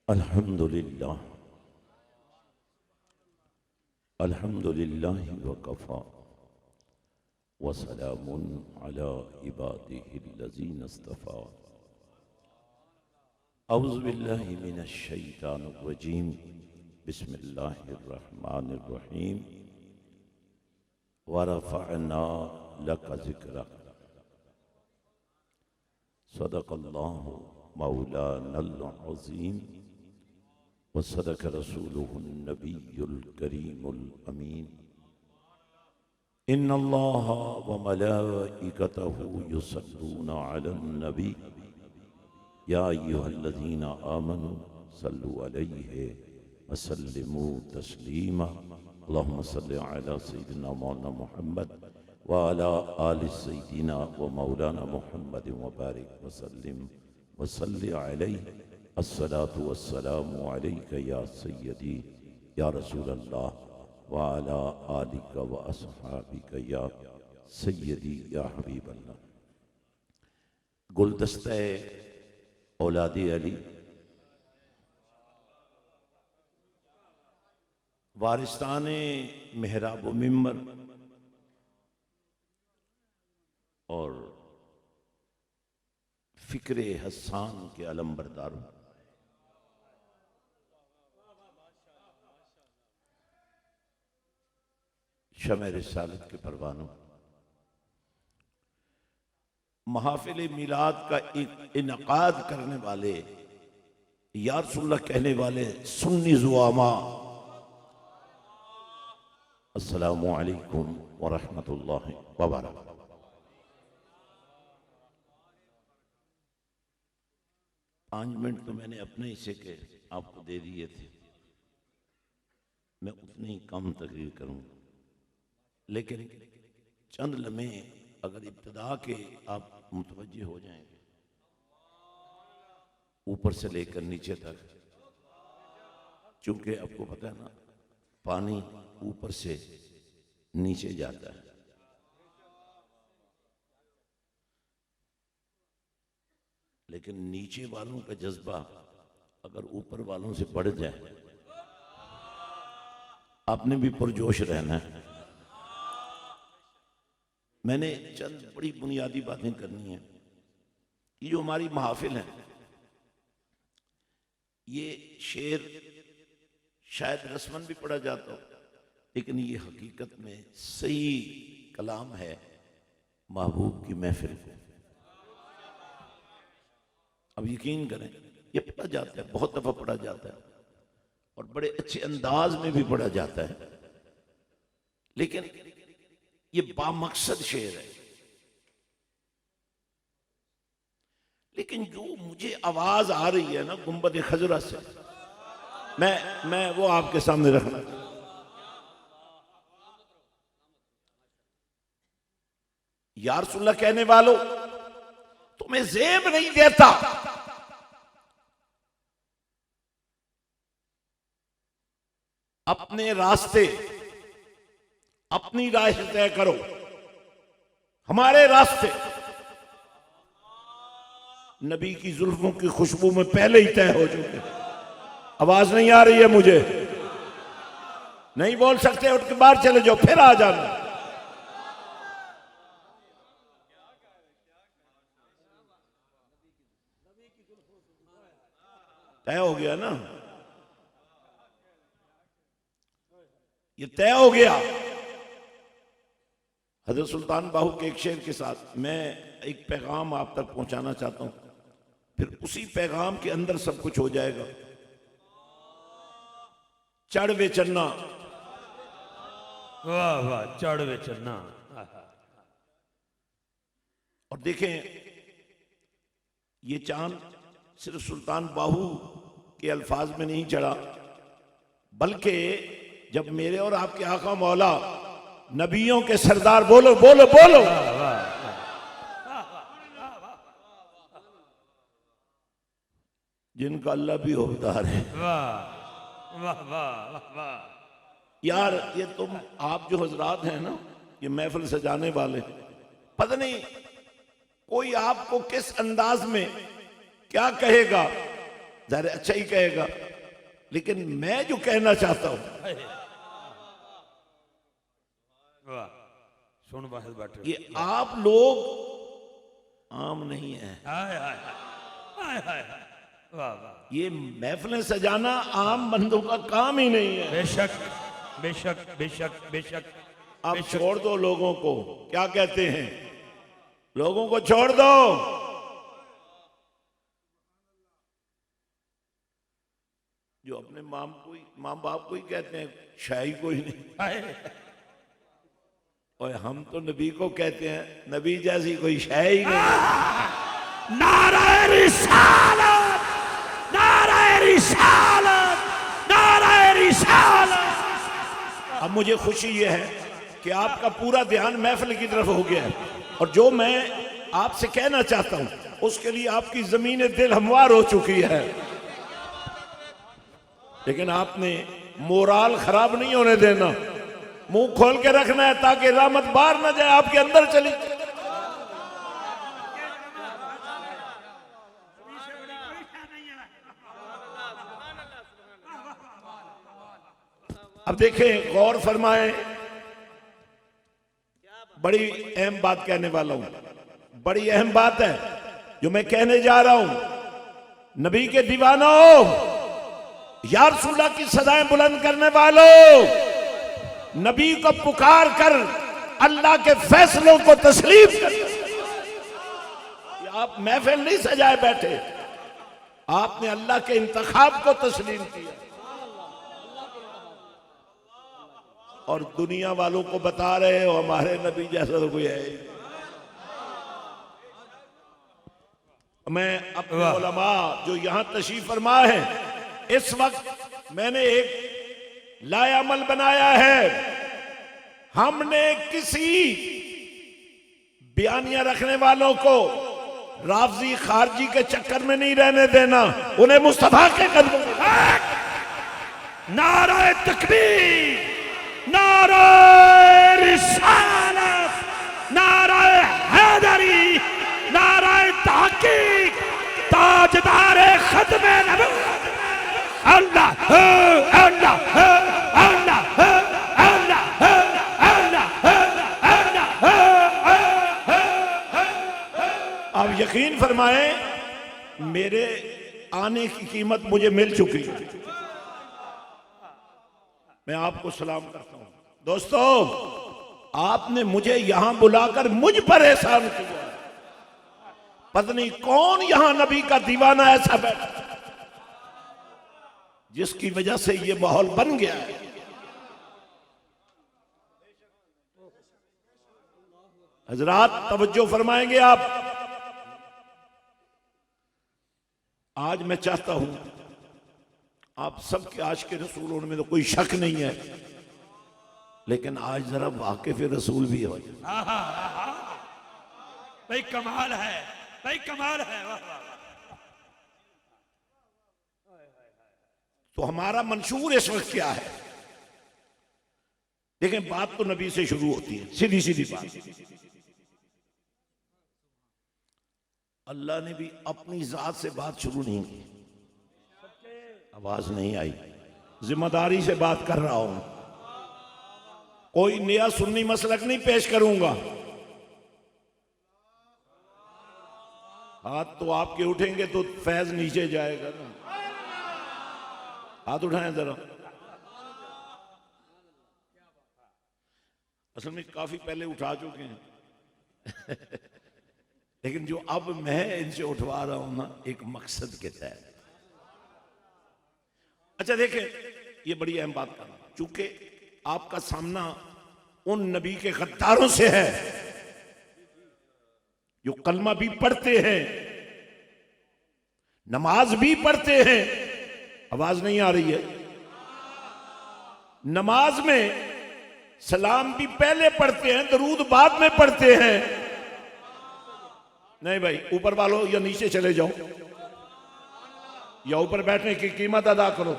अल्हम्दुलिल्लाह अल्हम्दुलिल्लाहि वकफ़ा वसलामुन अला इबादिहिल्लज़ीना इस्तफ़ा। अऊज़ु बिल्लाहि मिनश शैतानिर रजीम। बिस्मिल्लाहिर रहमानिर रहीम। व रफ़अना लका ज़िक्रक। सदक़ल्लाहु मौलानल अज़ीम व सदक़ रसूलुहुन नबियुल करीमुल अमीन। इन्नल्लाहा व मलाइकतहु युसल्लूना अलन नबी या अय्युहल्लज़ीना आमनू सल्लु अलैहि व सल्लिमू तस्लीमा। अल्लाहुम्मा सल्लि अला सय्यिदिना मौलाना मुहम्मद व अला आलि सय्यिदिना व मौलाना मुहम्मद व बारिक व सल्लिम व सल्लि अलैहि। अस्सलातु वस्सलामु अलैका या सय्यदी या रसूल अल्लाह व अला आलिका व अस्हाबिका या सय्यदी या हबीब अल्लाह। गुलदस्ते औलादी अली वारिस्ताने मेहराब व मिंबर और फिक्रे हसान के अलमबरदारों, शमे रिसालत के परवानों, महाफिल मिलाद का इनकाद करने वाले, या रसूलल्लाह कहने वाले सुन्नी ज़ुआमा, अस्सलामु अलैकुम व रहमतुल्लाहि व बरकातुहू। 5 मिनट तो मैंने अपने हिस्से के आपको दे दिए थे, मैं उतनी ही कम तकरीर करूंगा, लेकिन चंद लम्हे अगर इब्तिदा के आप मुतवज्जे हो जाएंगे ऊपर से लेकर नीचे तक, चूंकि आपको पता है ना पानी ऊपर से नीचे जाता है, लेकिन नीचे वालों का जज्बा अगर ऊपर वालों से बढ़ जाए, आपने भी पुरजोश रहना है। मैंने चंद बड़ी बुनियादी बातें करनी है। ये जो हमारी महफिल है, ये शेर शायद रस्मन भी पढ़ा जाता हो, लेकिन ये हकीकत में सही कलाम है महबूब की महफिल को। अब यकीन करें, ये पढ़ा जाता है, बहुत दफा पढ़ा जाता है और बड़े अच्छे अंदाज में भी पढ़ा जाता है, लेकिन ये बामकसद शेर है। लेकिन जो मुझे आवाज आ रही है ना गुंबद खजरा से, मैं वो आपके सामने रखना। या रसूलल्लाह कहने वालों, तुम्हें ज़ेब नहीं देता, अपने रास्ते अपनी राह तय करो। हमारे रास्ते नबी की जुल्फों की खुशबू में पहले ही तय हो चुके। आवाज नहीं आ रही है मुझे? नहीं बोल सकते, उठ के बाहर चले जाओ, फिर आ जाना। तय हो गया ना, ये तय हो गया। हजरत सुल्तान बाहू के एक शेर के साथ मैं एक पैगाम आप तक पहुंचाना चाहता हूं, फिर उसी पैगाम के अंदर सब कुछ हो जाएगा। चढ़ वे चन्ना, वाह वाह, चढ़ वे चन्ना। और देखें, ये चांद सिर्फ सुल्तान बाहू के अल्फाज में नहीं चढ़ा, बल्कि जब मेरे और आपके आका मौला नबियों के सरदार, बोलो बोलो बोलो, जिनका अल्लाह भी होदार है, वाह वाह वाह वाह। यार ये तुम आप जो हजरात हैं ना, ये महफिल सजाने वाले, पता नहीं कोई आपको किस अंदाज में क्या कहेगा, ज़ाहिर अच्छा ही कहेगा, लेकिन मैं जो कहना चाहता हूं, वाह, सुन वाहिद बैठे, ये आप लोग आम नहीं है। हाय हाय हाय हाय, वाह वाह, ये महफिलें सजाना आम बंदों का काम ही नहीं है। बेशक बेशक बेशक बेशक। अब छोड़ दो लोगों को, क्या कहते हैं, लोगों को छोड़ दो। जो अपने माँ बाप को ही कहते हैं, शाही कोई नहीं। हाय, और हम तो नबी को कहते हैं, नबी जैसी कोई शाही नहीं। नाराए रिसालत, नाराए रिसालत, नाराए रिसालत। अब मुझे खुशी ये है कि आपका पूरा ध्यान महफिल की तरफ हो गया है, और जो मैं आपसे कहना चाहता हूं उसके लिए आपकी जमीन दिल हमवार हो चुकी है। लेकिन आपने मोराल खराब नहीं होने देना, मुंह खोल के रखना है ताकि रहमत बाहर ना जाए, आपके अंदर चली। अब देखें, गौर फरमाएं, बड़ी अहम बात कहने वाला हूं, बड़ी अहम बात है जो मैं कहने जा रहा हूं। नबी के दीवानों, या रसूलुल्लाह की सदाएं बुलंद करने वालों, नबी को पुकार कर अल्लाह के फैसलों को तस्लीम कर। आप महफिल नहीं सजाए बैठे, आपने अल्लाह के इंतखाब को तस्लीम किया और दुनिया वालों को बता रहे हो हमारे नबी जैसा तो कोई है ही। मैं अपने उलमा जो यहां तशरीफ फरमा है, इस वक्त मैंने एक लायामल बनाया है। हमने किसी बयानिया रखने वालों को राफजी खारजी के चक्कर में नहीं रहने देना, उन्हें मुस्तफा के कदमों में। नाराए तकबीर, नाराए रिसालत, नाराए हैदरी, नाराए तहकीक, ताजदारे खत्मे नबूवत। अल्लाह अल्लाह अल्लाह अल्लाह अल्लाह। आप यकीन फरमाएं, मेरे आने की कीमत मुझे मिल चुकी है। मैं आपको सलाम करता हूं। दोस्तों, आपने मुझे यहां बुलाकर मुझ पर एहसान किया। पता नहीं कौन यहां नबी का दीवाना ऐसा बैठा जिसकी वजह से ये माहौल बन गया है। हजरात तवज्जो फरमाएंगे आप। आज मैं चाहता हूं आप सबके आशिक़ रसूल होने में तो कोई शक नहीं है, लेकिन आज जरा वाकिफ़ रसूल भी हो जाए। भाई कमाल है, भाई कमाल है। वाह वाह। तो हमारा मंशूर इस वक्त क्या है? देखें, बात तो नबी से शुरू होती है, सीधी सीधी बात। अल्लाह ने भी अपनी जात से बात शुरू नहीं की। आवाज नहीं आई, जिम्मेदारी से बात कर रहा हूं, कोई नया सुन्नी मसलक नहीं पेश करूंगा। हाथ तो आपके उठेंगे तो फैज नीचे जाएगा ना। हाथ उठाएं जरा। असल में काफी पहले उठा चुके हैं लेकिन जो अब मैं इनसे उठवा रहा हूं ना, एक मकसद के तहत। अच्छा देखें, ये बड़ी अहम बात कर रहा हूं, चूंकि आपका सामना उन नबी के गद्दारों से है जो कलमा भी पढ़ते हैं, नमाज भी पढ़ते हैं। आवाज नहीं आ रही है? नमाज में सलाम भी पहले पढ़ते हैं, दरूद बाद में पढ़ते हैं। नहीं भाई, ऊपर वालों या नीचे चले जाओ या ऊपर बैठने की कीमत अदा करो।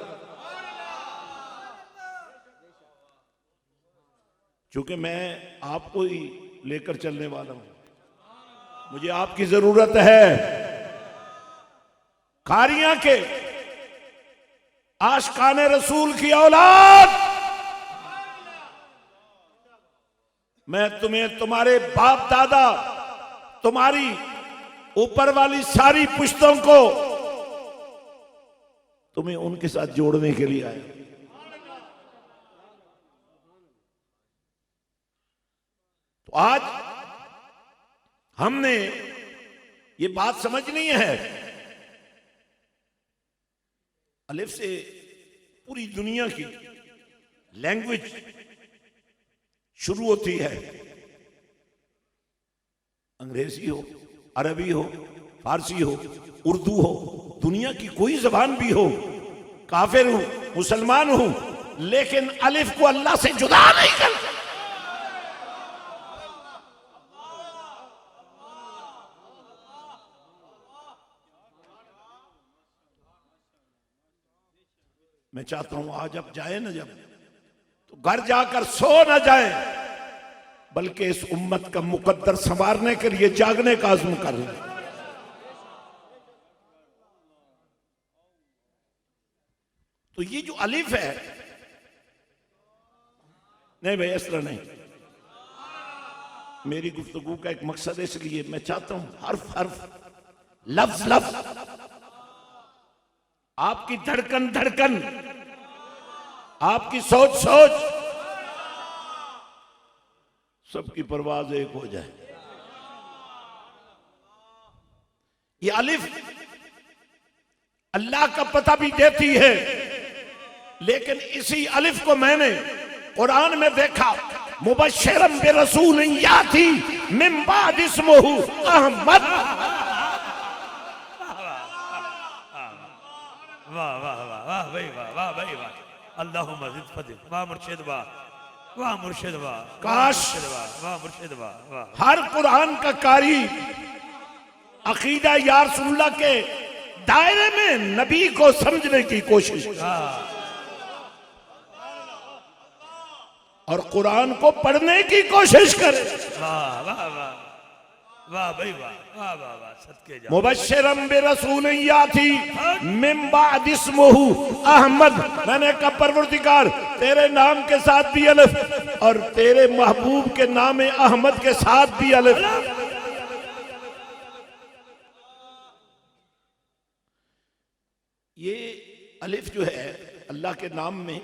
क्योंकि मैं आपको ही लेकर चलने वाला हूं, मुझे आपकी जरूरत है। कारियां के आशिकाने रसूल की औलाद, मैं तुम्हें तुम्हारे बाप दादा, तुम्हारी ऊपर वाली सारी पुश्तों को तुम्हें उनके साथ जोड़ने के लिए आया। तो आज हमने ये बात समझनी है, अलिफ से पूरी दुनिया की लैंग्वेज शुरू होती है। अंग्रेजी हो, अरबी हो, फारसी हो, उर्दू हो, दुनिया की कोई जबान भी हो, काफिर हूं, मुसलमान हूं, लेकिन अलिफ को अल्लाह से जुदा नहीं कर। मैं चाहता हूं आज अब जाए ना, जब तो घर जाकर सो ना जाए, बल्कि इस उम्मत का मुकद्दर संवारने के लिए जागने का आज़म कर लें। तो ये जो अलिफ है, नहीं भाई इस तरह नहीं, मेरी गुफ्तगू का एक मकसद है, इसलिए मैं चाहता हूं हर्फ हर्फ, लफ्ज लफ्ज, आपकी धड़कन धड़कन, आपकी सोच सोच, सबकी परवाज एक हो जाए। ये अलिफ अल्लाह का पता भी देती है, लेकिन इसी अलिफ को मैंने कुरान में देखा, मुबश्शिरन बिरसूल याती मिन बाद इस्मुहु अहमद। वाह वाह वाह वाह भाई वाह, वाह भाई वाह, अल्लाहुम्मा ज़िद फदिल, वाह मुर्शिद वाह, वाह मुर्शिद वाह, काश वाह मुर्शिद वाह, वाह। हर कुरान का कारी अकीदा या रसूलुल्लाह के दायरे में नबी को समझने की कोशिश और कुरान को पढ़ने की कोशिश करे। वाह वाह वाह वाह भाई वाह, वाह वाह वाह, सदके जाओ। मुबश्शिरन बिरसूल याती मिन बाद इस्मुहु अहमद, मैंने कहा परवरदिगार तेरे नाम के साथ भी अलिफ और तेरे महबूब के नाम अहमद के साथ भी अलिफ। ये अलिफ जो है अल्लाह के नाम में,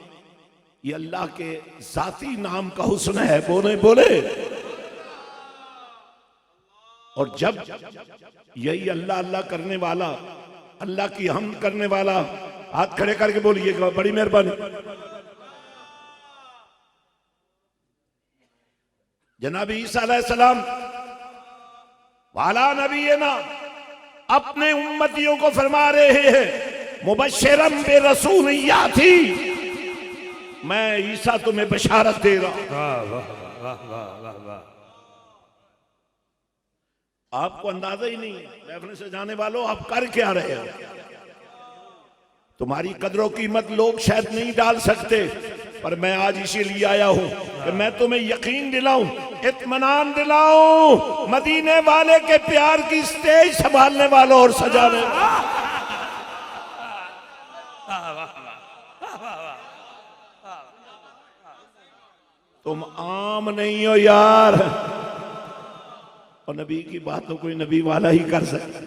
ये अल्लाह के जाती नाम का हुस्न है, बोले बोले। और जब यही अल्लाह अल्लाह करने वाला, अल्लाह की हमद करने वाला, हाथ खड़े करके बोलिएगा, बड़ी मेहरबानी। जनाब ईसा अलैहिस्सलाम वाला नबी है ना, अपने उम्मतियों को फरमा रहे हैं, मुबश्शिरन बिरसूल याती, मैं ईसा तुम्हें बशारत दे रहा हूं। वाह वाह वाह वाह वाह वाह। आपको अंदाजा ही नहीं है, देखने से जाने वालों आप कर क्या रहे हो। तुम्हारी कदरों कीमत लोग शायद नहीं डाल सकते, पर मैं आज इसीलिए आया हूं कि मैं तुम्हें यकीन दिलाऊं, इत्मीनान दिलाऊं, मदीने वाले के प्यार की स्टेज संभालने वालों और सजाने। तुम आम नहीं हो यार, और नबी की बात तो कोई नबी वाला ही कर सकता।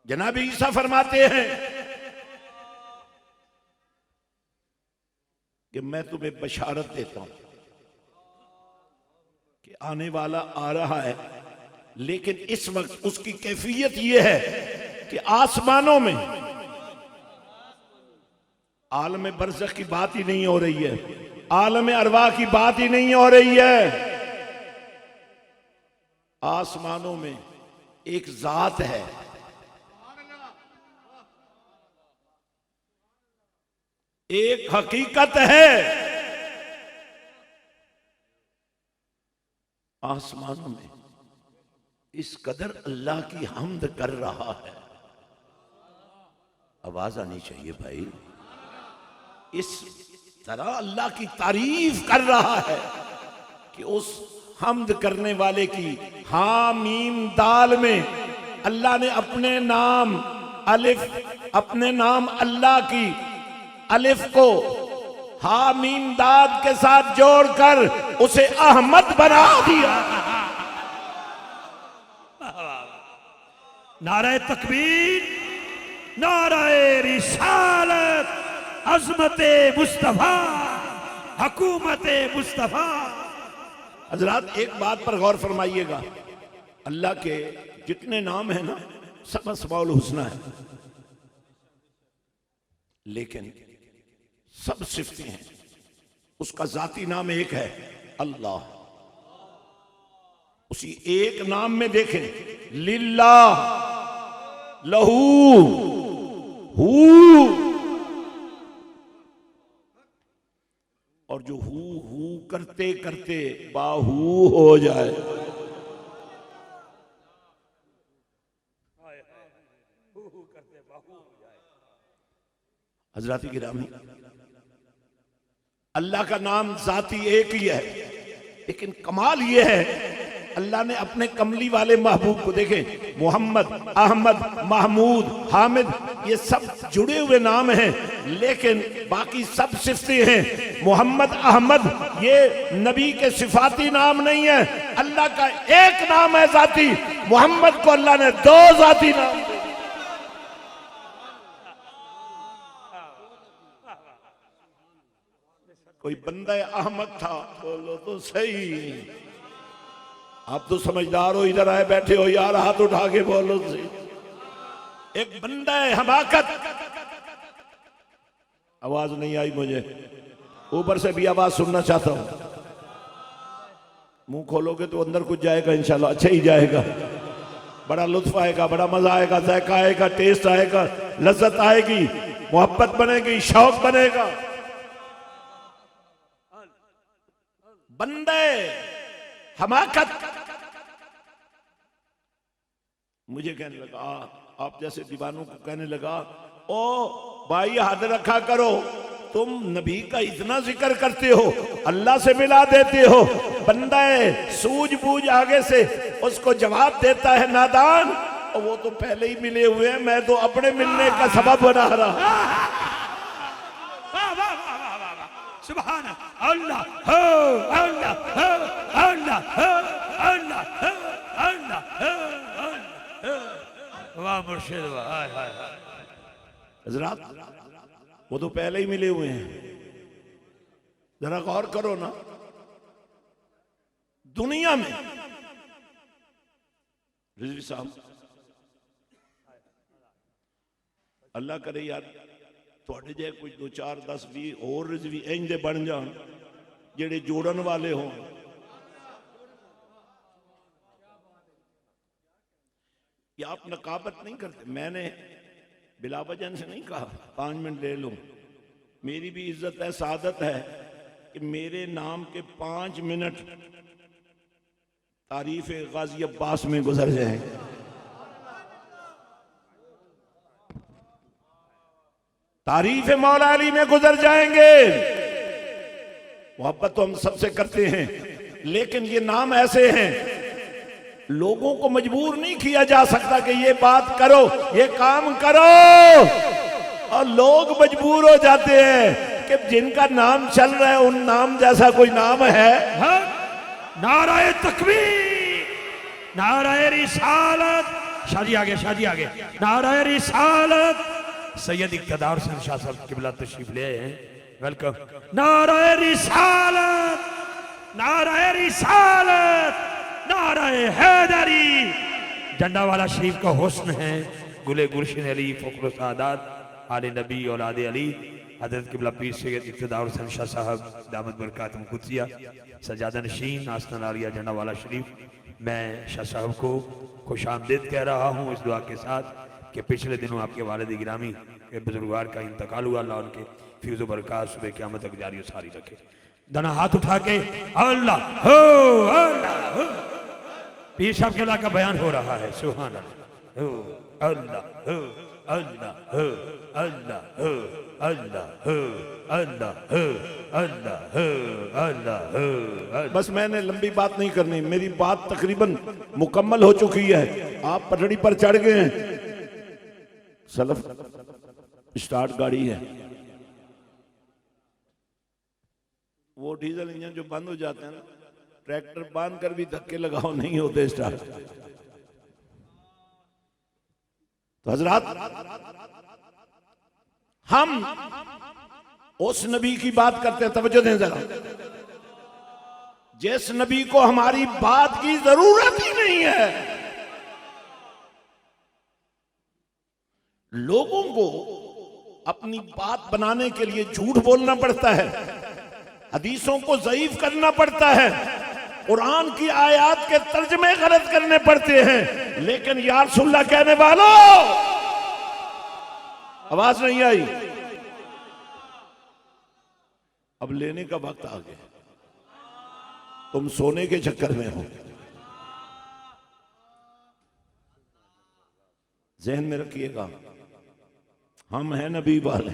जनाब ईसा फरमाते हैं कि मैं तुम्हें बशारत देता हूं कि आने वाला आ रहा है, लेकिन इस वक्त उसकी कैफियत यह है कि आसमानों में आलम बरज़ख की बात ही नहीं हो रही है, आलम अरवा की बात ही नहीं हो रही है। आसमानों में एक जात है, एक हकीकत है, आसमानों में इस कदर अल्लाह की हम्द कर रहा है। आवाज आनी चाहिए भाई। इस तरह अल्लाह की तारीफ कर रहा है कि उस हम्द करने वाले की। हा मीम दाल में अल्लाह ने अपने नाम अलिफ, अपने नाम अल्लाह की अलिफ को हा मीम दाद के साथ जोड़कर उसे अहमद बना दिया। नारे तकबीर, नारे रिसालत, अज़मते मुस्तफा, हुकूमते मुस्तफा। हजरात एक बात पर गौर फरमाइएगा, अल्लाह के जितने नाम हैं ना सब अस्माउल हुस्ना है, लेकिन सब सिफतें हैं। उसका जाती नाम एक है अल्लाह। उसी एक नाम में देखें, लिल्लाह, लहू, हू, और जो हू करते करते बाहू हो जाए। हजरात गिरामी, अल्लाह का नाम जाती एक ही है, लेकिन कमाल यह है अल्लाह ने अपने कमली वाले महबूब को देखें, मोहम्मद, अहमद, महमूद, हामिद, ये सब जुड़े हुए नाम हैं, लेकिन बाकी सब सिफतें हैं। मोहम्मद, अहमद ये नबी के सिफाती नाम नहीं है, अल्लाह का एक नाम है जाती। मोहम्मद को अल्लाह ने दो जाती नाम दिए। कोई बंदा अहमद था, बोलो तो सही। आप तो समझदार हो, इधर आए बैठे हो यार, हाथ उठा के बोलो सही। एक बंदा है हमाकत, आवाज नहीं आई मुझे, ऊपर से भी आवाज सुनना चाहता हूं। मुंह खोलोगे तो अंदर कुछ जाएगा इंशाल्लाह, अच्छा ही जाएगा, बड़ा लुत्फ आएगा, बड़ा मजा आएगा, जायका आएगा, टेस्ट आएगा, लज्जत आएगी, मोहब्बत बनेगी, शौक बनेगा। बंदे हमाकत मुझे कहने लगा, आप जैसे दीवानों को कहने लगा, ओ भाई हाथ रखा करो, तुम नबी का इतना जिक्र करते हो, अल्लाह से मिला देते हो। बंदा सूझबूझ आगे से उसको जवाब देता है नादान, और वो तो पहले ही मिले हुए हैं, मैं तो अपने मिलने का सबब बना रहा। सुभान अल्लाह, हो अल्लाह, हो अल्लाह, हो अल्लाह, हो अल्लाह, हो अल्लाह। वाह मुर्शिद वाह, हाय हाय हाय। हजरात वो तो पहले ही मिले हुए हैं, जरा गौर करो ना। दुनिया में रिजवी साहब, अल्लाह करे यार थोड़े जे कुछ 2 4 10 20 और रिजवी इंज दे बन जान जेड़े जोड़न वाले हों। या आप नकाबत नहीं करते, मैंने बिलावजन से नहीं कहा 5 मिनट ले लो, मेरी भी इज्जत है, सादत है कि मेरे नाम के 5 मिनट तारीफ गाजी अब्बास में गुजर जाएंगे। तारीफ मौला अली में गुजर जाएंगे। मोहब्बत तो हम सबसे करते हैं, लेकिन ये नाम ऐसे हैं, लोगों को मजबूर नहीं किया जा सकता कि ये बात करो, ये काम करो, और लोग मजबूर हो जाते हैं कि जिनका नाम चल रहा है उन नाम जैसा कोई नाम है। नाराए तकबीर, नाराए रिसालत, शादी आगे, शादी आगे, नाराए रिसालत, सैयद इक़्तिदार हुसैन शाह साहब किबला तशरीफ ले आए हैं, वेलकम। नाराए रिसालत, नाराए रिसालत, नाराए हैदरी। झंडा वाला शरीफ का हुस्न है, गुले गुलशन अली फखर सादात आले नबी औलाद अली हजरत किबला पीर सैयद इक़्तिदार हुसैन शाह साहब दामद बरकातुहुम कुद्सिया सजादा नशीन आस्ताना आलिया झंडा वाला शरीफ। मैं शाह साहब को खुश आमदीद कह रहा हूँ इस दुआ के साथ कि पिछले दिनों आपके वालिद गिरामी के बुजुर्गवार का इंतकाल हुआ, अल्लाह उनके फ्यूज़ बरक़ात सुबह क़यामत तक जारी सारी रखे। दाना हाथ उठा के अल्लाह हो, अल्लाह हो। पीर साहब के अल्लाह का बयान हो रहा है, सुभान अल्लाह हो, अल्लाह हो, अल्लाह अल्लाह अल्लाह अल्लाह अल्लाह अल्लाह। बस मैंने लंबी बात नहीं करनी, मेरी बात तकरीबन मुकम्मल हो चुकी है। आप पटड़ी पर चढ़ गए हैं। सलफ स्टार्ट गाड़ी है, वो डीजल इंजन जो बंद हो जाते हैं ना, ट्रैक्टर बांध कर भी धक्के लगाओ नहीं होते स्टार्ट। तो हजरात, हम उस नबी की बात करते हैं, तवज्जो दें जरा, जिस नबी को हमारी बात की जरूरत ही नहीं है। लोगों को अपनी बात बनाने के लिए झूठ बोलना पड़ता है, हदीसों को ज़ईफ करना पड़ता है, कुरान की आयत के तर्जमे गलत करने पड़ते हैं। लेकिन या रसूलल्लाह कहने वालों, आवाज नहीं आई, अब लेने का वक्त आ गया, तुम सोने के चक्कर में हो। जहन में रखिएगा, हम हैं नबी वाले।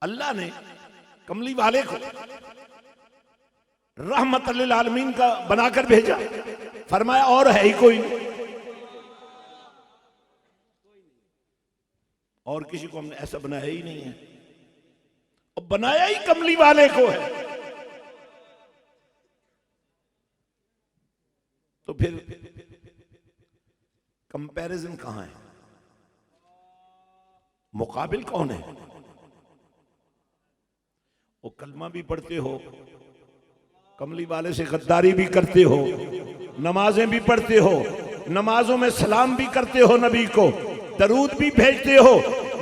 अल्लाह ने कमली वाले को रहमत लिल आलमीन का बनाकर भेजा, फरमाया और है ही कोई नहीं, और किसी को हमने ऐसा बनाया ही नहीं है, और बनाया ही कमली वाले को है। तो फिर कंपैरिजन कहां है, मुकाबिल कौन है? वो कलमा भी पढ़ते हो, कमली वाले से गद्दारी भी करते हो, नमाजें भी पढ़ते हो, नमाजों में सलाम भी करते हो, नबी को दरूद भी भेजते हो।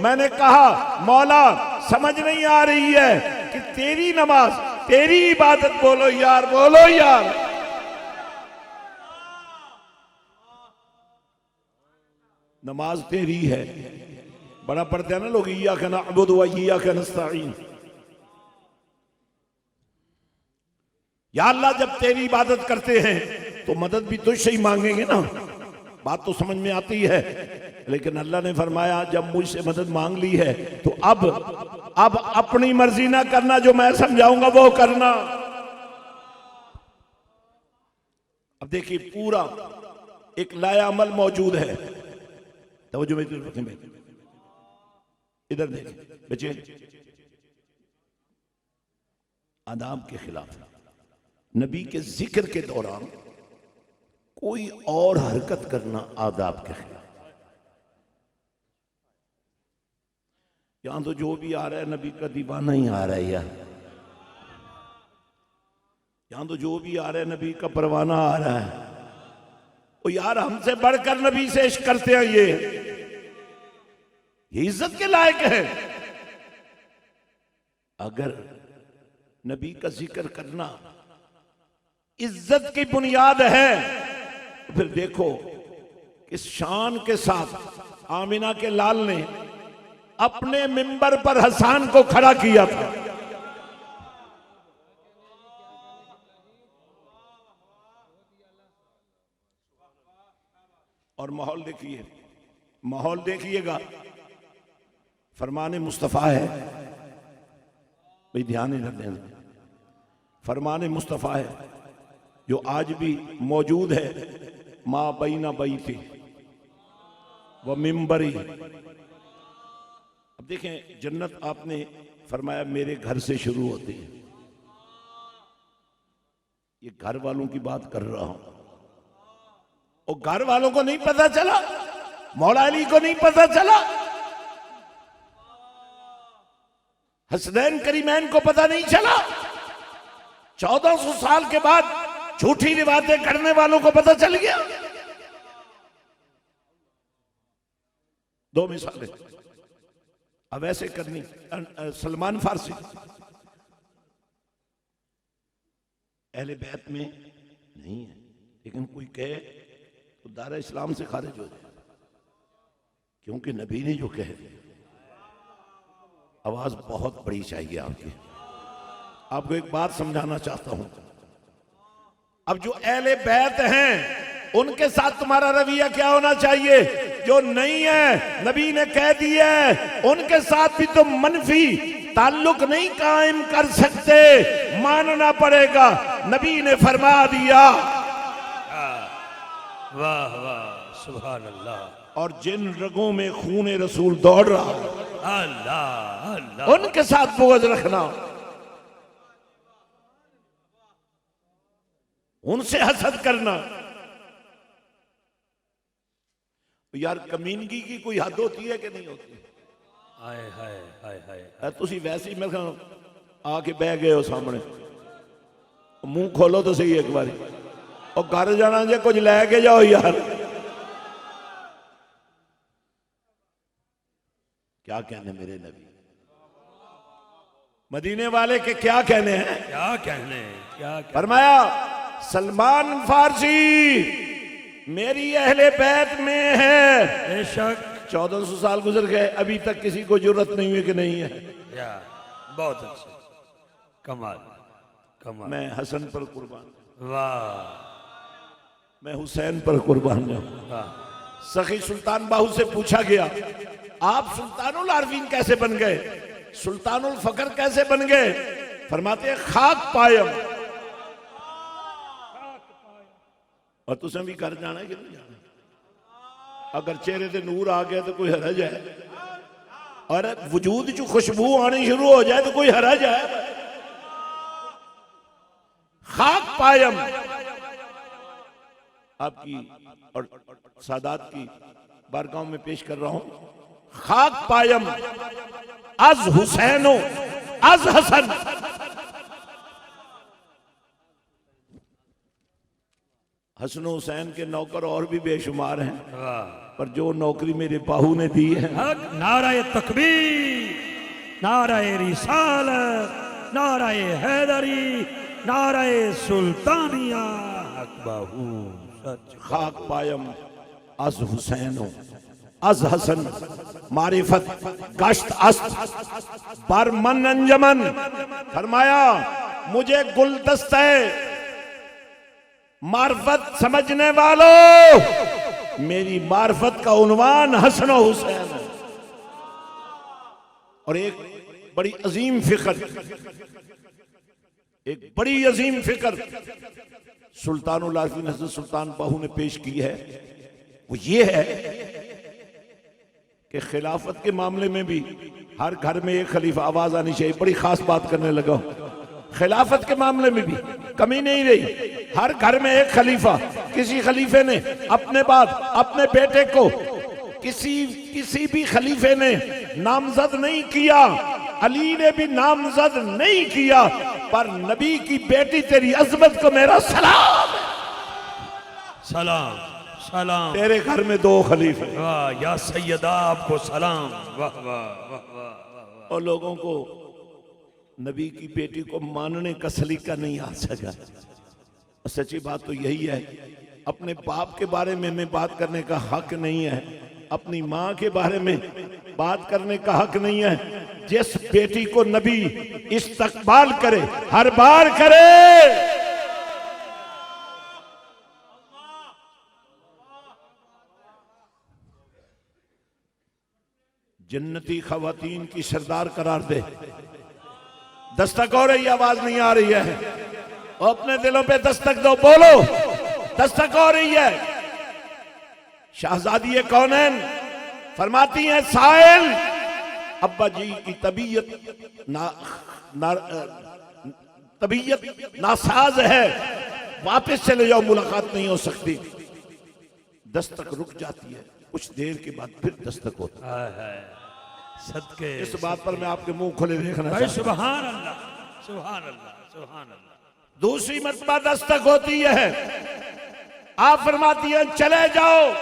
मैंने कहा मौला समझ नहीं आ रही है कि तेरी नमाज, तेरी इबादत, बोलो यार, बोलो यार, नमाज तेरी है। बड़ा पढ़ते हैं ना लोग, इय्याका नअबुदु व इय्याका नस्तईन। या अल्लाह, जब तेरी इबादत करते हैं तो मदद भी तुझसे ही मांगेंगे ना, बात तो समझ में आती है। लेकिन अल्लाह ने फरमाया जब मुझसे मदद मांग ली है तो अब अपनी मर्जी ना करना, जो मैं समझाऊंगा वो करना। अब देखिए, पूरा एक लाया अमल मौजूद है। तवज्जो में इधर देखिए बच्चे, आदाब के खिलाफ नबी के जिक्र के दौरान कोई और हरकत करना आदाब के खिलाफ। यहां तो जो भी आ रहा है नबी का दीवाना ही आ रहा है यार, यहां तो जो भी आ रहा है नबी का परवाना आ रहा है। ओ यार, हमसे बढ़कर नबी से इश्क करते हैं, ये इज्जत के लायक है। अगर नबी का जिक्र करना इज्जत की बुनियाद है, तो फिर देखो किस शान के साथ आमिना के लाल ने अपने मिंबर पर हसन को खड़ा किया था। और माहौल देखिए, माहौल देखिएगा, फरमाने मुस्तफ़ा है भाई, ध्यान नहीं रखते, फरमाने मुस्तफ़ा है जो आज भी मौजूद है। माँ बैना बैती व मिंबरी। अब देखें, जन्नत आपने फरमाया मेरे घर से शुरू होती है। ये घर वालों की बात कर रहा हूं, और घर वालों को नहीं पता चला, मौला अली को नहीं पता चला, हसनैन करीमैन को पता नहीं चला, 1400 साल के बाद झूठी रिवायतें करने वालों को पता चल गया। दो मिसालें अब ऐसे करनी। सलमान फारसी अहले बैत में नहीं है, लेकिन कोई कहे तो दारा इस्लाम से खारिज हो जाए, क्योंकि नबी ने जो कह दिया। आवाज बहुत बड़ी चाहिए आपकी। आपको एक बात समझाना चाहता हूं। अब जो अहले बैत हैं उनके साथ तुम्हारा रवैया क्या होना चाहिए? जो नहीं है, नबी ने कह दिया है, उनके साथ भी तुम मनफी ताल्लुक नहीं कायम कर सकते, मानना पड़ेगा। नबी ने फरमा दिया। वाह वाह, सुभान अल्लाह। और जिन रगों में खून रसूल दौड़ रहा, अल्लाह अल्लाह, उनके साथ बुग़्ज़ रखना, उनसे हसद करना। यार कमीनगी की कोई हद होती है कि नहीं होती? हाय हाय हाय हाय। तुसी वैसे ही मेरे आके बह गए हो सामने, मुंह खोलो तो सही एक बार, और घर जाना जे कुछ लैके जाओ यार। क्या कहने मेरे नबी, मदीने वाले के क्या कहने हैं, क्या कहने, क्या कहने। फरमाया सलमान फारसी मेरी अहले बैत में है। बेशक 1400 साल गुजर गए, अभी तक किसी को जरूरत नहीं हुई कि नहीं है। या बहुत अच्छे, कमाल कमाल। मैं हसन पर कुर्बान, वाह, मैं हुसैन पर कुर्बान जाऊं। वाह। सखी सुल्तान बाहू से पूछा गया, आप सुल्तानुल आरफीन कैसे बन गए, सुल्तानुल फकर कैसे बन गए? फरमाते हैं खाक पायम। और तुसें भी घर जाना है कि नहीं जाना? अगर चेहरे से नूर आ गया तो कोई हरज है, और वजूद जो खुशबू आनी शुरू हो जाए तो कोई हरज है? खाक पायम आपकी और सादात की बारगाहों में पेश कर रहा हूं। खाक पायम अज हुसैनो अज हसन। हसन हुसैन के नौकर और भी बेशुमार हैं, पर जो नौकरी मेरे बाहू ने दी है, नाराए तकबीर, नाराए रिसालत, नाराए हैदरी, नाराए सुल्तानिया, हक बाहू सच। खाक पायम अज हुसैनो अज हसन, मारिफत गश्त अस्त बर मन अंजमन। फरमाया मुझे गुलदस्ते मार्फत समझने वालों, मेरी मार्फत का उन्वान हसन और हुसैन है। और एक बड़ी अजीम फिक्र, एक बड़ी अजीम फिक्र सुल्तानुल आरफीन हज़रत सुल्तान बाहू ने पेश की है, वो ये है कि खिलाफत के मामले में भी हर घर में एक खलीफा, आवाज आनी चाहिए, बड़ी खास बात करने लगा हूं। खिलाफत के मामले में भी कमी नहीं रही, हर घर में एक खलीफा। किसी खलीफे ने अपने बाद अपने बेटे को किसी भी खलीफे ने नामजद नहीं किया, अली ने भी नामजद नहीं किया, पर नबी की बेटी तेरी अजमत को मेरा सलाम। सलाम सलाम। तेरे घर में 2 खलीफे, वाह या सैयदा आपको सलाम। वाह वाह वाह वाह। और लोगों को नबी की बेटी को मानने का सलीका नहीं आ सका। और सच्ची बात तो यही है, अपने बाप के बारे में हमें बात करने का हक नहीं है, अपनी माँ के बारे में बात करने का हक नहीं है। जिस बेटी को नबी इस्तकबाल करे, हर बार करे, जन्नती खवातीन की सरदार करार दे। दस्तक हो रही, आवाज नहीं आ रही है, अपने दिलों पे दस्तक दो, बोलो दस्तक हो रही है। शहजादी कौनैन फरमाती हैं, साहिल अब्बा जी की तबीयत नासाज है, वापस चले जाओ, मुलाकात नहीं हो सकती। दस्तक रुक जाती है, कुछ देर के बाद फिर दस्तक होता है। सदके इस बात पर मैं आपके मुंह खोले देखना भाई, चाहता हूं। सुभान अल्लाह सुभान अल्लाह सुभान अल्लाह। दूसरी मर्तबा दस्तक होती है, आप फरमाती हैं चले जाओ।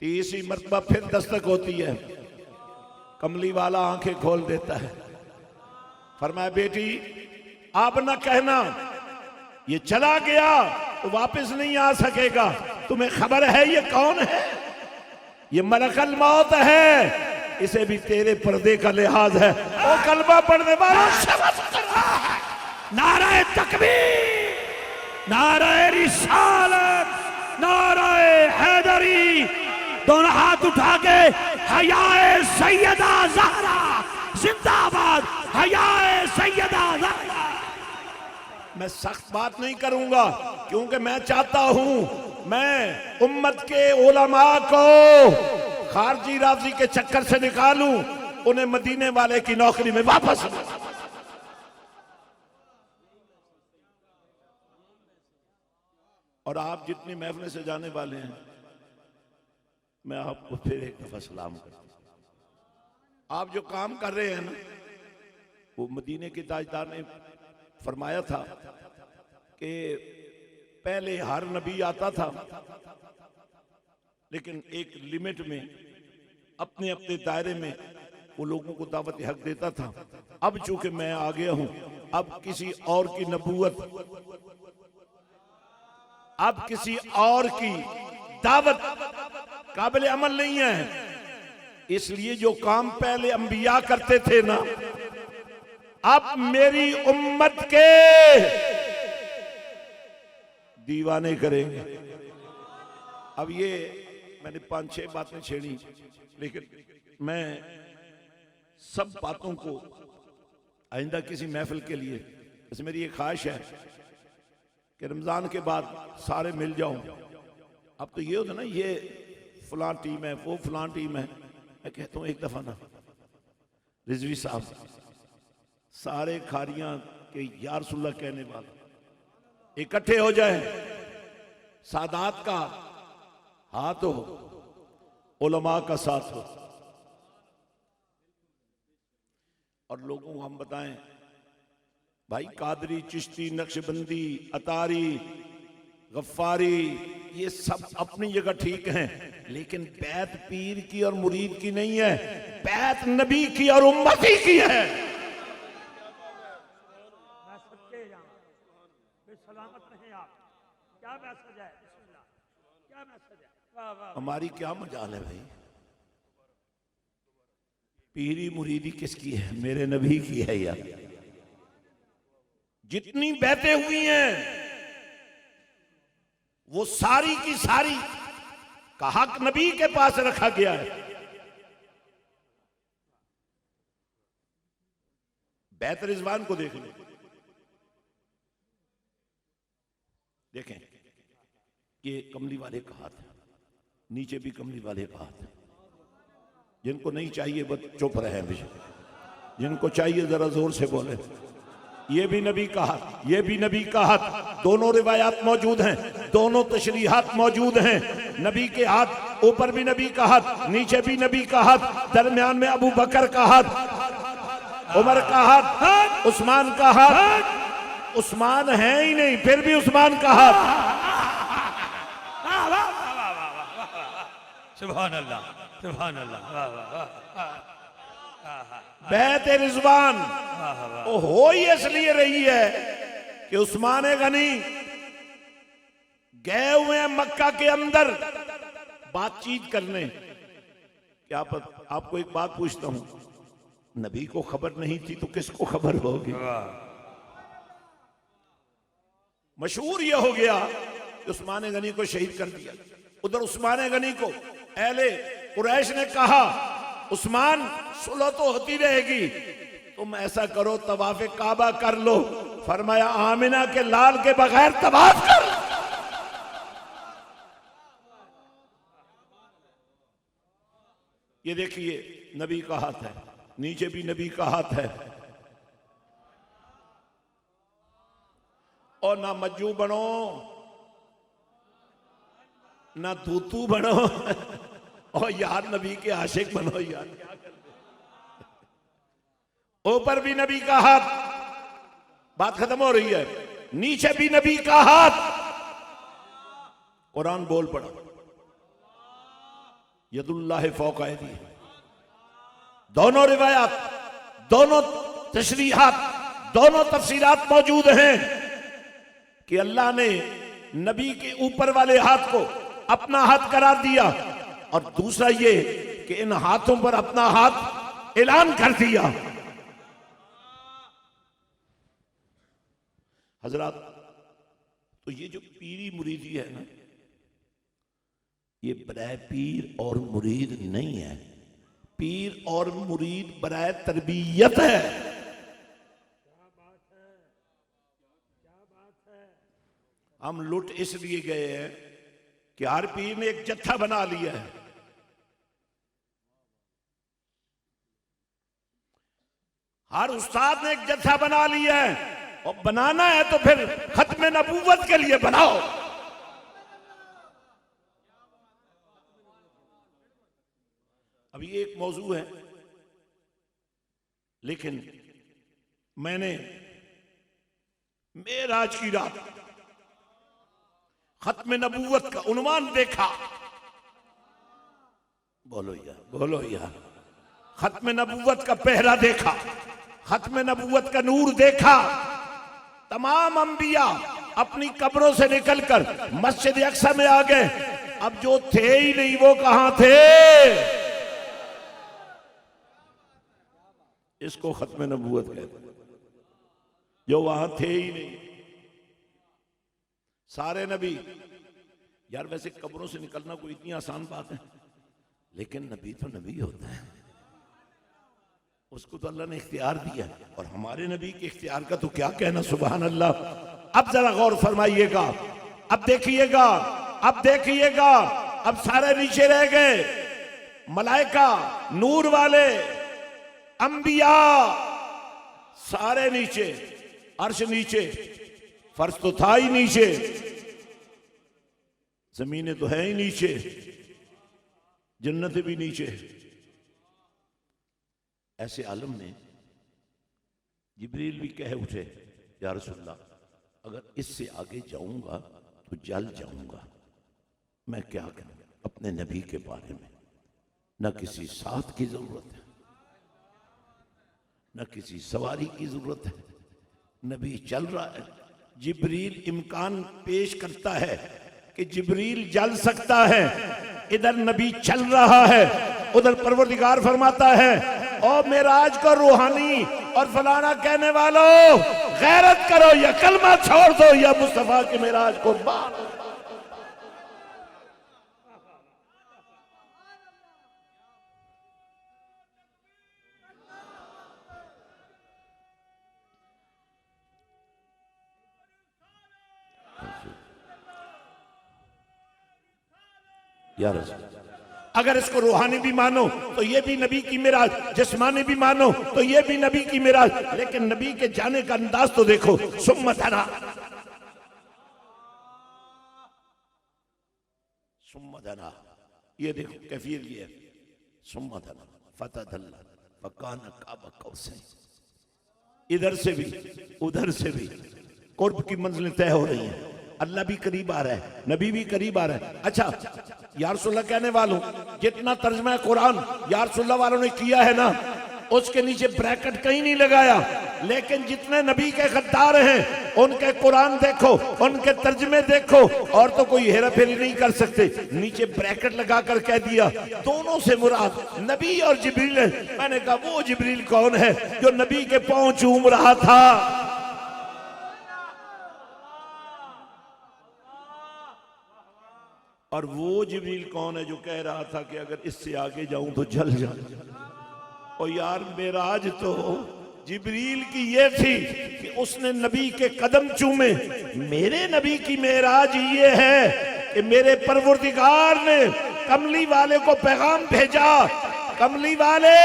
तीसरी मर्तबा फिर दस्तक होती है, कमली वाला आंखें खोल देता है, फरमाया बेटी आप न कहना ये चला गया तो वापस नहीं आ सकेगा, तुम्हें खबर है ये कौन है? ये मलकल मौत है, इसे भी तेरे पर्दे का लिहाज है। वो कलमा पढ़ने वाला समझ कर रहा है। नाराए तकबीर, नाराए रिसालत, नाराए हैदरी। दोनों हाथ उठा के हयाए सैयदा ज़हरा जिंदाबाद, हयाए सैयदा ज़हरा। मैं सख्त बात नहीं करूंगा क्योंकि मैं चाहता हूं मैं उम्मत के उलमा को खारजी राजी के चक्कर से निकालूं, उन्हें मदीने वाले की नौकरी में वापस। और आप जितनी महफिल से जाने वाले हैं, मैं आपको फिर एक दफा सलाम करता हूं। आप जो काम कर रहे हैं ना, वो मदीने के ताजदार ने फरमाया था कि पहले हर नबी आता था लेकिन एक लिमिट में, अपने अपने दायरे में वो लोगों को दावत हक देता था। अब चूंकि मैं आ गया हूं, अब किसी और की नबूवत, अब किसी और की दावत काबिल अमल नहीं है। इसलिए जो काम पहले अंबिया करते थे ना, अब मेरी उम्मत के दीवाने करेंगे। अब ये मैंने 5-6 बातें छेड़ी, लेकिन मैं सब बातों को आइंदा किसी महफिल के लिए, जैसे मेरी एक ख्वाहिश है कि रमजान के बाद सारे मिल जाऊं। अब तो ये होता ना, ये फलां टीम है, वो फलां टीम है। मैं कहता हूं एक दफा ना रिजवी साहब सारे खारियां के या रसूलुल्लाह कहने वाले इकट्ठे हो जाए, सादात का हाथ हो, उलमा का साथ हो, और लोगों को हम बताएं भाई कादरी, चिश्ती, नक्शबंदी, अतारी, गफ्फारी, ये सब अपनी जगह ठीक हैं, लेकिन बैत पीर की और मुरीद की नहीं है, बैत नबी की और उम्मती की है। हमारी क्या मजाल है भाई, पीरी मुरीदी किसकी है? मेरे नबी की है यार। जितनी बैतें हुई हैं वो सारी की सारी का हक नबी के पास रखा गया है। बैत रिजवान को देख लो, देखें ये कमली वाले का हाथ है, नीचे भी कमली वाले का हाथ है। जिनको नहीं चाहिए बस चुप रहे, जिनको चाहिए जरा जोर से बोले। ये भी नबी का हाथ, ये भी नबी का हाथ, दोनों रिवायात मौजूद हैं, दोनों तशरीहात मौजूद हैं। नबी के हाथ, ऊपर भी नबी का हाथ, नीचे भी नबी का हाथ, दरमियान में अबू बकर का हाथ, उमर का हाथ, उस्मान का हाथ। उस्मान है ही नहीं, फिर भी उस्मान का हाथ। सुभान अल्लाह, सुभान अल्लाह। बैत रिजवान हो ही इसलिए रही है कि उस्मान गनी गए हुए हैं मक्का के अंदर बातचीत करने। क्या आपको एक बात पूछता हूं, नबी को खबर नहीं थी तो किसको खबर होगी? मशहूर यह हो गया कि उस्मान गनी को शहीद कर दिया। उधर उस्मान गनी को अहले कुरैश ने कहा, उस्मान सुलह तो होती रहेगी, तुम ऐसा करो तवाफ काबा कर लो। फरमाया आमिना के लाल के बगैर तवाफ कर। ये देखिए नबी का हाथ है, नीचे भी नबी का हाथ है। और ना मज्जू बनो ना तूतू बनो और यार नबी के आशिक बनो यार। क्या कर दो, ऊपर भी नबी का हाथ, बात खत्म हो रही है, नीचे भी नबी का हाथ। कुरान बोल पड़ा, यदुल्लाह फौका ऐदी। दोनों रिवायात, दोनों तशरीहात, दोनों तफसीरात मौजूद हैं कि अल्लाह ने नबी के ऊपर वाले हाथ को अपना हाथ करार दिया, और दूसरा ये कि इन हाथों पर अपना हाथ ऐलान कर दिया। हजरात, तो ये जो पीरी मुरीदी है ना, ये बराए पीर और मुरीद नहीं है, पीर और मुरीद बराए तरबियत है। हम लुट इसलिए गए हैं कि हर पीर ने एक जत्था बना लिया है। हर उस्ताद ने एक जत्था बना लिया है, और बनाना है तो फिर खत्म नबूवत के लिए बनाओ। अब ये एक मौजू है, लेकिन मैंने मेराज की रात खत्म नबूवत का उन्वान देखा। बोलो या खत्म नबूवत का पहरा देखा, खत्म नबूवत का नूर देखा। तमाम अंबिया अपनी कब्रों से निकलकर मस्जिद अक्सा में आ गए। अब जो थे ही नहीं वो कहां थे? इसको खत्म नबूवत कहते हैं, जो वहां थे ही नहीं। सारे नबी, यार वैसे कब्रों से निकलना कोई इतनी आसान बात है, लेकिन नबी तो नबी होता है, उसको तो अल्लाह ने इख्तियार दिया। और हमारे नबी के इख्तियार का तो क्या कहना, सुभान अल्लाह। अब जरा गौर फरमाइएगा, अब देखिएगा, अब देखिएगा। अब सारे नीचे रह गए, मलाइका, नूर वाले, अंबिया, सारे नीचे, अर्श नीचे, फर्श तो था ही नीचे, जमीनें तो है ही नीचे, जन्नतें भी नीचे। ऐसे आलम में जिब्रील भी कह उठे, या रसूलल्लाह, अगर इससे आगे जाऊंगा तो जल जाऊंगा। मैं क्या करूं अपने नबी के बारे में? न किसी साथ की जरूरत है, न किसी सवारी की जरूरत है, नबी चल रहा है। जिब्रील इम्कान पेश करता है कि जिब्रील जल सकता है, इधर नबी चल रहा है, उधर परवरदिगार फरमाता है, ओ मेराज को रूहानी और फलाना कहने वालों, गैरत करो या कलमा छोड़ दो या मुस्तफा के मेराज को बात। या रसूल, अगर इसको रूहानी भी मानो तो ये भी नबी की मिराज, जिस्मानी भी मानो तो ये भी नबी की मिराज। लेकिन नबी के जाने का अंदाज तो देखो, सुम्मतना सुम्मतना, ये देखो कैफियत ये है, सुम्मतना फतदल्ला फकान काबा कौसैन। इधर से भी उधर से भी कुर्ब की मंजिलें तय हो रही हैं, अल्लाह भी करीब आ रहा है, नबी भी करीब आ रहा है। अच्छा या रसूलल्लाह कहने वालों, जितना तर्जमा कुरान या रसूलल्लाह वालों ने किया है ना, उसके नीचे ब्रैकेट कहीं नहीं लगाया। लेकिन जितने नबी के गद्दार हैं उनके कुरान देखो, उनके तर्जमे देखो, और तो कोई हेरा फेरी नहीं कर सकते। नीचे ब्रैकेट लगाकर कह दिया दोनों से मुराद नबी और जिब्रील है। मैंने कहा वो जिब्रील कौन है जो नबी के पांव चूम रहा था? और वो जिब्रील कौन है जो कह रहा था कि अगर इससे आगे जाऊं तो जल जाऊं? और यार मेराज तो जिब्रील की ये थी कि उसने नबी के कदम चूमे। मेरे नबी की मेराज ये है कि मेरे परवरदिगार ने कमली वाले को पैगाम भेजा, कमली वाले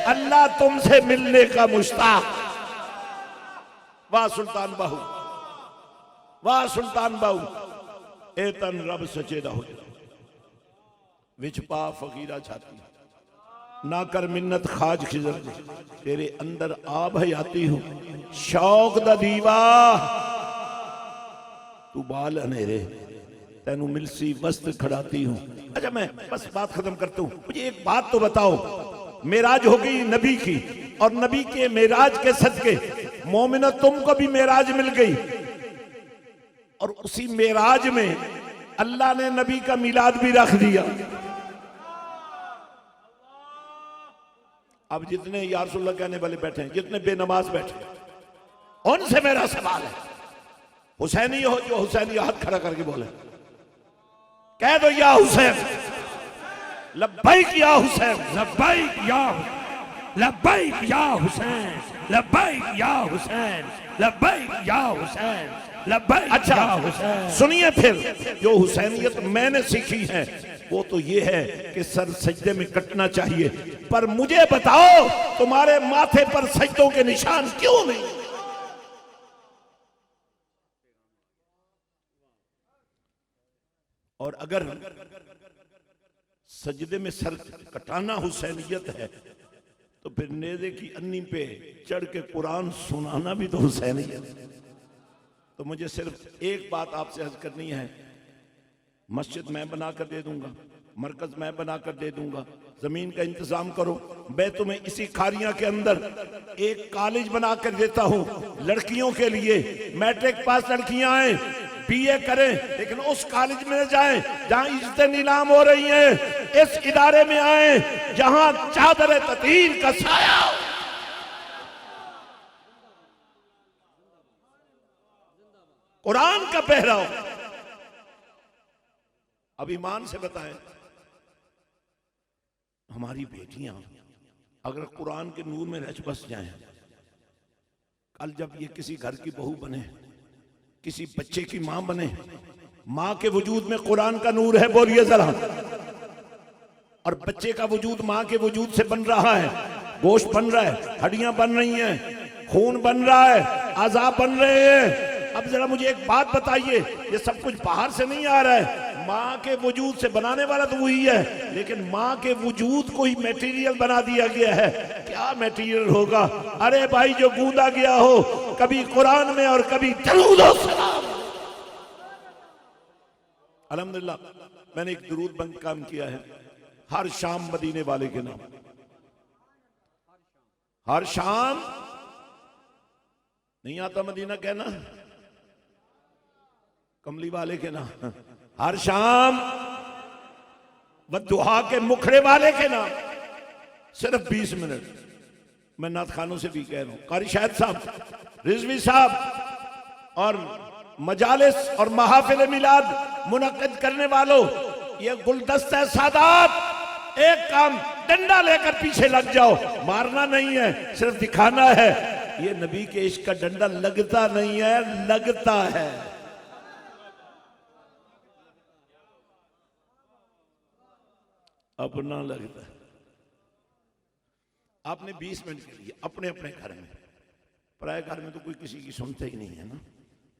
अल्लाह तुमसे मिलने का मुश्ताक। वाह सुल्तान बाहू, वाह सुल्तान बाहू, ए तन रब सचे रहो विच पा फकीरा छाती, ना कर मिन्नत खाज खिजर दे, तेरे अंदर आ भयाती हूं शौक दा दीवा, तू बाल अनेरे तेनू मिलसी वस्त खड़ाती हूं। अच्छा मैं बस बात खत्म करता हूं, मुझे एक बात तो बताओ, मेराज हो गई नबी की, और नबी के मेराज के सदके मोमिना तुमको भी मेराज मिल गई, और उसी मेराज में अल्लाह ने नबी का मिलाद भी रख दिया। अब जितने या रसूलल्लाह कहने वाले बैठे हैं, जितने बेनमाज बैठे हैं, उनसे मेरा सवाल है, हुसैनी हो जो हुसैनी हाथ खड़ा करके बोले, कह दो या हुसैन, लब्बैक या हुसैन, लब्बैक या लब्बैक या हुसैन, लब्बैक या हुसैन, लब्बैक या हुसैन, लब्बैक अच्छा या हुसैन। सुनिए, फिर जो हुसैनियत मैंने सीखी है वो तो ये है कि सर सजदे में कटना चाहिए, पर मुझे बताओ तुम्हारे माथे पर सजदों के निशान क्यों नहीं? और अगर सजदे में सर कटाना हुसैनियत है तो फिर नेज़े की अन्नी पे चढ़ के कुरान सुनाना भी तो हुसैनियत है। तो मुझे सिर्फ एक बात आपसे अर्ज करनी है, मस्जिद मैं बना कर दे दूंगा, मरकज मैं बना कर दे दूंगा, जमीन का इंतजाम करो, मैं तुम्हें इसी खारियां के अंदर एक कॉलेज बना कर देता हूं लड़कियों के लिए, मैट्रिक पास लड़कियां आए, बीए करें, लेकिन उस कॉलेज में जाएं जहां इज्जतें नीलाम हो रही हैं, इस इदारे में आए जहां चादर ततीर का साया हो। कुरान का पहराव। अब ईमान से बताएं, हमारी बेटियां अगर कुरान के नूर में रच बस जाएं, कल जब ये किसी घर की बहू बने, किसी बच्चे की मां बने, मां के वजूद में कुरान का नूर है, बोलिए जरा, और बच्चे का वजूद मां के वजूद से बन रहा है, गोश्त बन रहा है, हड्डियां बन रही हैं, खून बन रहा है, आज़ा बन रहे हैं। अब जरा मुझे एक बात बताइए, ये सब कुछ बाहर से नहीं आ रहा है, माँ के वजूद से बनाने वाला तो वही है, लेकिन माँ के वजूद को ही मटेरियल बना दिया गया है। क्या मटेरियल होगा? अरे भाई, जो गूंदा गया हो कभी कुरान में और कभी दरूद और सलाम। अल्हम्दुलिल्लाह मैंने एक दरूद बंद काम किया है, हर शाम मदीने वाले के नाम, हर शाम। नहीं आता मदीना कहना? कमली वाले के नाम, हर शाम वद्दुहा के मुखड़े वाले के नाम। सिर्फ 20 मिनट मैं नात खानों से भी कह रहा हूं, कारी शाहिद साहब, रिजवी साहब और मजालिस और महाफिल मिलाद मुनक्किद करने वालों, ये गुलदस्ता सादात, एक काम, डंडा लेकर पीछे लग जाओ, मारना नहीं है, सिर्फ दिखाना है। ये नबी के इश्क का डंडा लगता नहीं है, लगता है। अपना लगता है। आपने 20 मिनट के लिए अपने अपने घर में, पराए घर में तो कोई किसी की सुनते ही नहीं है ना,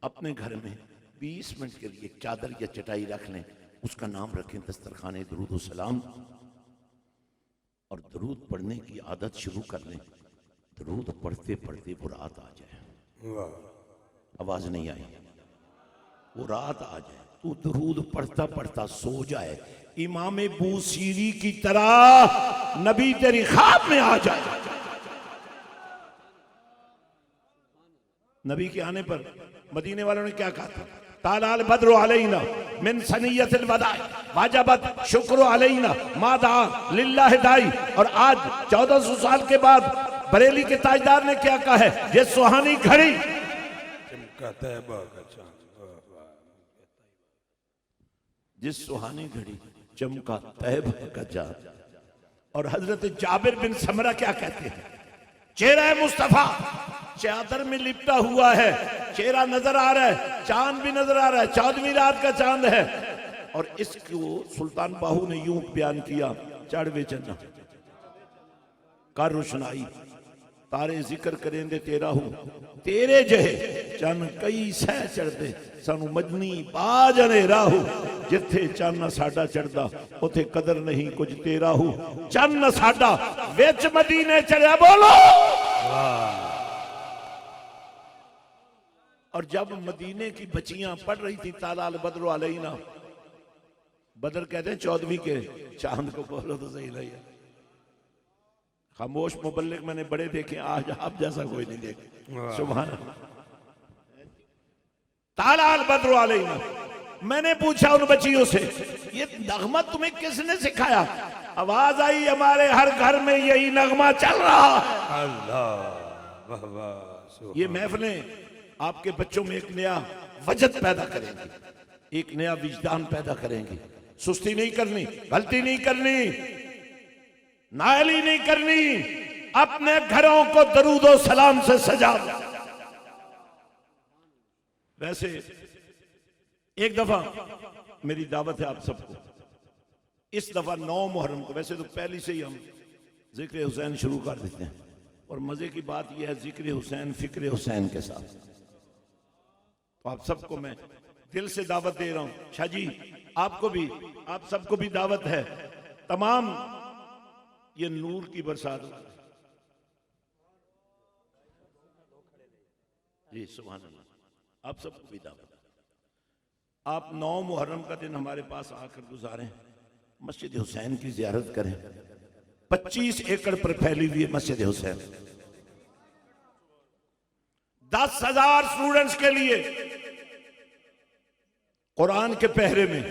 अपने घर में 20 मिनट के लिए एक चादर या चटाई रख लें, उसका नाम रखें दस्तरखाने दरूद और सलाम, और दरूद पढ़ने की आदत शुरू कर लें। दरूद पढ़ते पढ़ते वो रात आ जाए, आवाज नहीं आई, वो रात आ जाए, तू दरूद पढ़ता पढ़ता सो जाए, इमाम बूसीरी की तरह नबी तेरी ख्वाब में आ जाए। नबी के आने पर मदीने वालों ने क्या कहा था? तालाल बद्र अलैना मिन सनियतिल वदा वाजबत शुक्र अलैना मादा लिल्लाह दाई। और आज 1400 साल के बाद बरेली के ताजदार ने क्या कहा है? ये सुहानी घड़ी, जिस सुहानी घड़ी चमका तैब का चांद। और हजरत जाबिर बिन समरा क्या कहते हैं? चेहरा मुस्तफा चादर में लिपटा हुआ है, चेहरा नजर आ रहा है, चांद भी नजर आ रहा है, 14वीं रात का चांद है। और इसको सुल्तान बाहू ने यूं बयान किया, चढ़वे चन्ना कर रोशनाई तारे जिक्र करेंदे तेरा हूं, तेरे जहे चन कई सह चढ़दे सानू मजनी बाजने राहू। जिथे चन साडा चढ़दा उथे कदर नहीं कुछ तेरा हूं, चन साडा विच मदीने चढ़िया। बोलो। और जब मदीने की बच्चियां पढ़ रही थी तालाल बद्र अलैना, बदर कहते हैं 14वीं के चांद को, बोलो तो सही नहीं है। खामोश मुबल्लिग मैंने बड़े देखे, आज आप जैसा कोई नहीं देखे। सुभान अल्लाह। तालाल बद्र अलैना। मैंने पूछा उन बच्चियों से, ये नगमा तुम्हें किसने सिखाया? आवाज आई, हमारे हर घर में यही नगमा चल रहा है। ये महफिलें आपके बच्चों में एक नया वजद पैदा करेंगी, एक नया विजदान पैदा करेंगी। सुस्ती नहीं करनी, गलती नहीं करनी, नाअहली नहीं करनी। अपने घरों को दरूदो सलाम से सजा। वैसे एक दफा मेरी दावत है आप सबको, इस दफा 9 मुहर्रम को, वैसे तो पहले से ही हम जिक्र हुसैन शुरू कर देते हैं, और मजे की बात यह है जिक्र हुसैन फिक्र हुसैन के साथ। तो आप सबको मैं दिल से दावत दे रहा हूं। शाह जी आपको भी, आप सबको भी दावत है। तमाम ये नूर की बरसात जी, सुभान अल्लाह। आप सबको भी दावत। आप 9 मुहर्रम का दिन हमारे पास आकर गुजारें, मस्जिद हुसैन की जियारत करें। 25 एकड़ पर फैली हुई है मस्जिद हुसैन। 10,000 स्टूडेंट्स के लिए कुरान के पहरे में,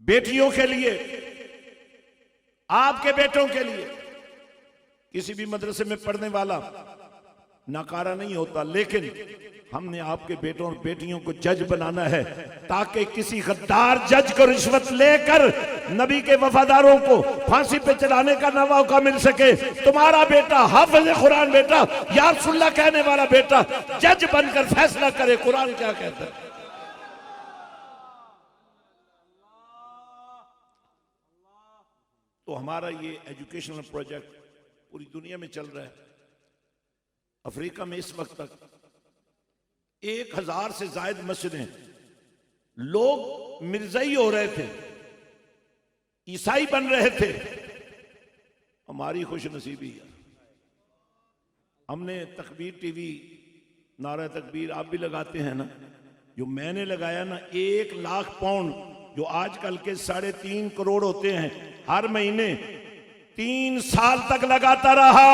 बेटियों के लिए, आपके बेटों के लिए। किसी भी मदरसे में पढ़ने वाला नाकारा नहीं होता, लेकिन हमने आपके बेटों और बेटियों को जज बनाना है, ताकि किसी गद्दार जज को रिश्वत लेकर नबी के वफादारों को फांसी पे चढ़ाने का ना मौका मिल सके। तुम्हारा बेटा हाफिज कुरान बेटा, या रसूलुल्लाह कहने वाला बेटा जज बनकर फैसला करे कुरान क्या कहता है। तो हमारा ये एजुकेशनल प्रोजेक्ट पूरी दुनिया में चल रहा है। अफ्रीका में इस वक्त तक 1000 से ज्यादा मस्जिदें, लोग मिर्जाई हो रहे थे, ईसाई बन रहे थे। हमारी खुशनसीबी है, हमने तकबीर टीवी, नारा तकबीर आप भी लगाते हैं ना, जो मैंने लगाया ना, 1 लाख पाउंड, जो आजकल के 3.5 करोड़ होते हैं हर महीने, 3 साल तक लगाता रहा।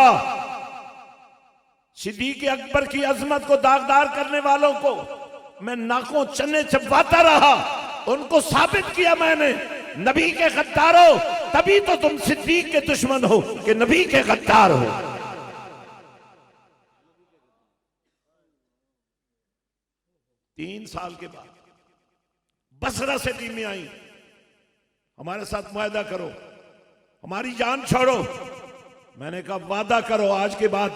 सिद्दीक़ अकबर की अजमत को दागदार करने वालों को मैं नाकों चन्ने चबवाता रहा, उनको साबित किया मैंने, नबी के गद्दारों, तभी तो तुम सिद्दीक़ के दुश्मन हो कि नबी के गद्दार हो। तीन साल के बाद बसरा से टीमें आई, हमारे साथ मुआहदा करो, हमारी जान छोड़ो। मैंने कहा वादा करो आज के बाद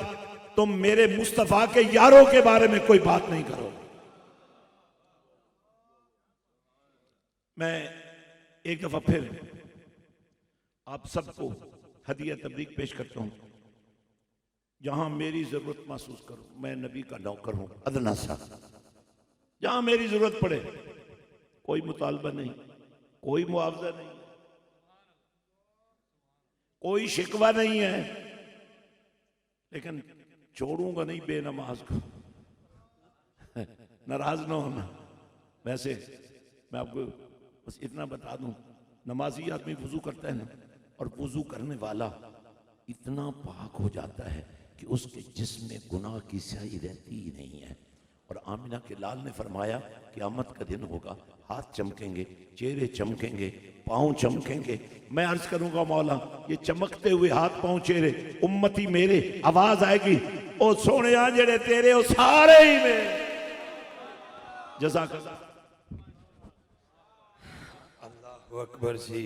तुम मेरे मुस्तफा के यारों के बारे में कोई बात नहीं करो। मैं एक दफा फिर आप सबको हदिया तबरीक पेश करता हूं। जहां मेरी जरूरत महसूस करो, मैं नबी का नौकर हूं, अदना सा। जहां मेरी जरूरत पड़े, कोई मुतालबा नहीं, कोई मुआवजा नहीं, कोई शिकवा नहीं है, लेकिन छोड़ूंगा नहीं बेनमाज को। नाराज ना होना। वैसे मैं आपको बस इतना बता दूं, नमाजी आदमी वुजू करता है ना, और वुजू करने वाला इतना पाक हो जाता है कि उसके जिस्म में गुनाह की स्याही रहती ही नहीं है। और आमिना के लाल ने फरमाया कि क़यामत का दिन होगा, हाथ चमकेंगे, चेहरे चमकेंगे, पाँव चमकेंगे। मैं अर्ज करूंगा मौला, ये चमकते हुए हाथ पाँव चेहरे उम्मती मेरे, आवाज आएगी ओ सोने जेड़े तेरे ओ सारे ही में। जज़ाकल्लाह। अल्लाहु अकबर जी।